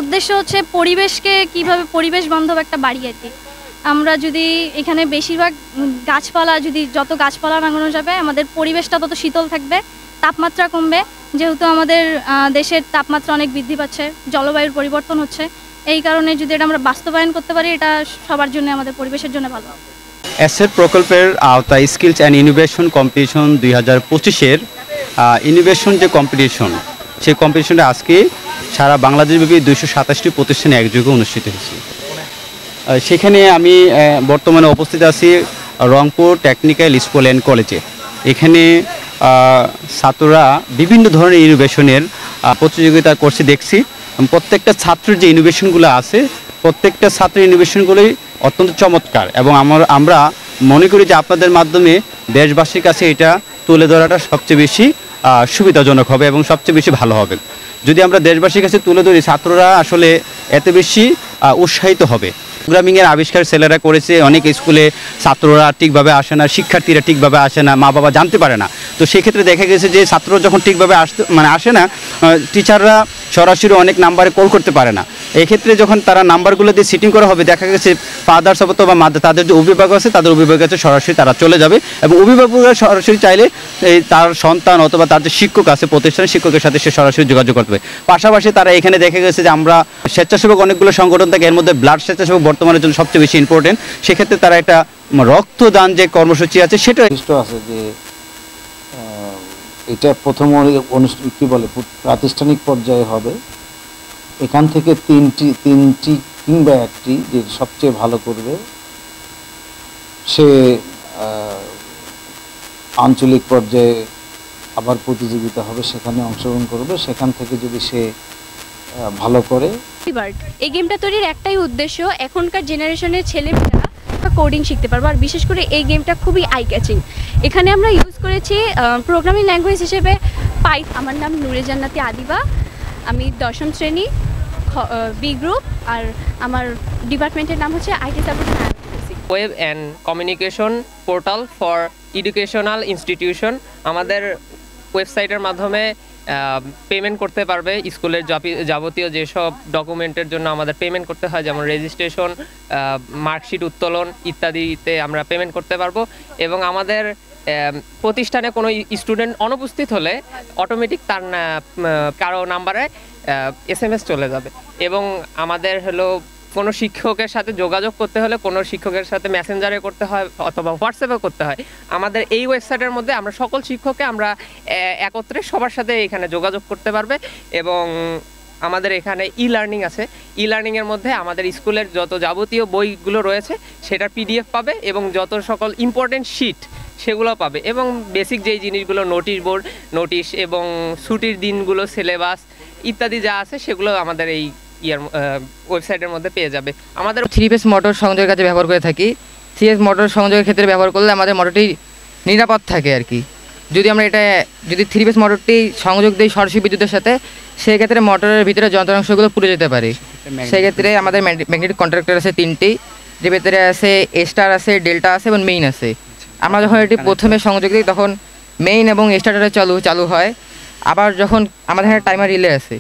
উদ্দেশ্য হচ্ছে পরিবেশকে কিভাবে পরিবেশ বান্ধব একটা বাড়ি আর কি। আমরা যদি এখানে বেশিরভাগ গাছপালা, যদি যত গাছপালা লাগানো যাবে আমাদের পরিবেশটা তত শীতল থাকবে, তাপমাত্রা কমবে। যেহেতু আমাদের দেশের তাপমাত্রা অনেক বৃদ্ধি পাচ্ছে, জলবায়ুর পরিবর্তন হচ্ছে, এই কারণে যদি এটা আমরা বাস্তবায়ন করতে পারি এটা সবার জন্য, আমাদের পরিবেশের জন্য ভালো। অ্যাসেট প্রকল্পের আওতায় স্কিলস অ্যান্ড ইনোভেশন কম্পিটিশন 2025-এর ইনোভেশন যে কম্পিটিশন, সেই কম্পিটিশনটা আজকে সারা বাংলাদেশব্যাপী 227টি প্রতিষ্ঠানে একযোগে অনুষ্ঠিত হয়েছে। সেখানে আমি বর্তমানে উপস্থিত আছি রংপুর টেকনিক্যাল স্কুল অ্যান্ড কলেজে। এখানে ছাত্ররা বিভিন্ন ধরনের ইনোভেশনের প্রতিযোগিতা করছে দেখছি। প্রত্যেকটা ছাত্রের যে ইনোভেশনগুলো আছে, প্রত্যেকটা ছাত্রের ইনোভেশনগুলোই অত্যন্ত চমৎকার, এবং আমরা মনে করি যে আপনাদের মাধ্যমে দেশবাসীর কাছে এটা তুলে ধরাটা সবচেয়ে বেশি সুবিধাজনক হবে এবং সবচেয়ে বেশি ভালো হবে। যদি আমরা দেশবাসীর কাছে তুলে ধরি, ছাত্ররা আসলে এত বেশি উৎসাহিত হবে। প্রোগ্রামিংয়ের আবিষ্কার ছেলেরা করেছে, অনেক স্কুলে ছাত্ররা ঠিকভাবে আসে না, শিক্ষার্থীরা ঠিকভাবে আসে না, মা বাবা জানতে পারে না। তো সেক্ষেত্রে দেখা গেছে যে ছাত্র যখন ঠিকভাবে আসে না, টিচাররা সরাসরি অনেক নাম্বারে কল করতে পারে না। এক্ষেত্রে যখন তারা নাম্বারগুলো দিয়ে সিটিং করা হবে, দেখা গেছে ফাদার্স অথবা তাদের যে অভিভাবক আছে, তাদের অভিভাবকের কাছে সরাসরি তারা চলে যাবে, এবং অভিভাবকরা সরাসরি চাইলে তার সন্তান অথবা তার যে শিক্ষক আছে প্রতিষ্ঠানের শিক্ষকের সাথে সে সরাসরি যোগাযোগ করতে হবে। পাশাপাশি তারা এখানে দেখা গেছে যে আমরা স্বেচ্ছাসেবক অনেকগুলো সংগঠন থাকে, এর মধ্যে ব্লাড স্বেচ্ছাসেবক বর্তমানের জন্য সবচেয়ে বেশি ইম্পর্টেন্ট। সেক্ষেত্রে তারা একটা রক্তদান যে কর্মসূচি আছে সেটা আছে যে এটা প্রথম কি বলে প্রাতিষ্ঠানিক পর্যায়ে হবে। এখান থেকে তিনটি কিংবা একটি যে সবচেয়ে ভালো করবে সে আঞ্চলিক পর্যায়ে আবার প্রতিযোগিতা হবে, সেখানে অংশগ্রহণ করবে। সেখান থেকে যদি সে ভালো করে, এই গেমটা তৈরির একটাই উদ্দেশ্য, এখনকার জেনারেশনের ছেলেমেয়েরা কোডিং শিখতে পারবো। আর বিশেষ করে এই গেমটা খুবই আই ক্যাচিং। এখানে আমরা ইউজ করেছি প্রোগ্রামিং ল্যাঙ্গুয়েজ হিসেবে পাইথন। আমার নাম নূরে জান্নাতি আদিবা, আমি 10ম শ্রেণী বি গ্রুপ, আর আমার ডিপার্টমেন্টের নাম হচ্ছে IT support and web and communication portal for educational institution. আমাদের ওয়েবসাইটের মাধ্যমে পেমেন্ট করতে পারবে। স্কুলের যাবতীয় যেসব ডকুমেন্টের জন্য আমাদের পেমেন্ট করতে হয়, যেমন রেজিস্ট্রেশন, মার্কশিট উত্তোলন ইত্যাদিতে আমরা পেমেন্ট করতে পারবো। এবং আমাদের প্রতিষ্ঠানে কোনো স্টুডেন্ট অনুপস্থিত হলে অটোমেটিক তার কারো নাম্বারে SMS চলে যাবে। এবং আমাদের হলো কোনো শিক্ষকের সাথে যোগাযোগ করতে হলে কোনো শিক্ষকের সাথে মেসেঞ্জারে করতে হয় অথবা হোয়াটসঅ্যাপে করতে হয়। আমাদের এই ওয়েবসাইটের মধ্যে আমরা সকল শিক্ষককে আমরা একত্রে সবার সাথে এখানে যোগাযোগ করতে পারবে। এবং আমাদের এখানে লার্নিং আছে। লার্নিংয়ের মধ্যে আমাদের স্কুলের যত যাবতীয় বইগুলো রয়েছে সেটার PDF পাবে, এবং যত সকল ইম্পর্টেন্ট শিট সেগুলো পাবে, এবং বেসিক যেই জিনিসগুলো নোটিশ বোর্ড, নোটিশ এবং ছুটির দিনগুলো, সিলেবাস ইত্যাদি যা আছে সেগুলো আমাদের এই ওয়েবসাইটের মধ্যে পেয়ে যাবে। আমাদের 3 ফেজ মোটর সংযোগের কাজে ব্যবহার করে থাকি। 3 ফেজ মোটর সংযোগের ক্ষেত্রে ব্যবহার করলে আমাদের মোটরটি নিরাপদ থাকে আর কি। যদি 3 ফেজ মোটরটি সংযোগ দিই সরাসরি বিদ্যুতের সাথে, সেই ক্ষেত্রে মোটরের ভিতরে যন্ত্রাংশগুলো পুড়ে যেতে পারে। সেক্ষেত্রে আমাদের ম্যাগনেটিক কন্ট্রাক্টর আছে 3টি, যে ভিতরে আছে স্টার আছে, ডেল্টা আছে এবং মেইন আছে। আমরা যখন এটি প্রথমে সংযোগ দিই তখন মেইন এবং স্টারটা চালু হয়। আবার যখন আমাদের এখানে টাইমার রিলে আছে,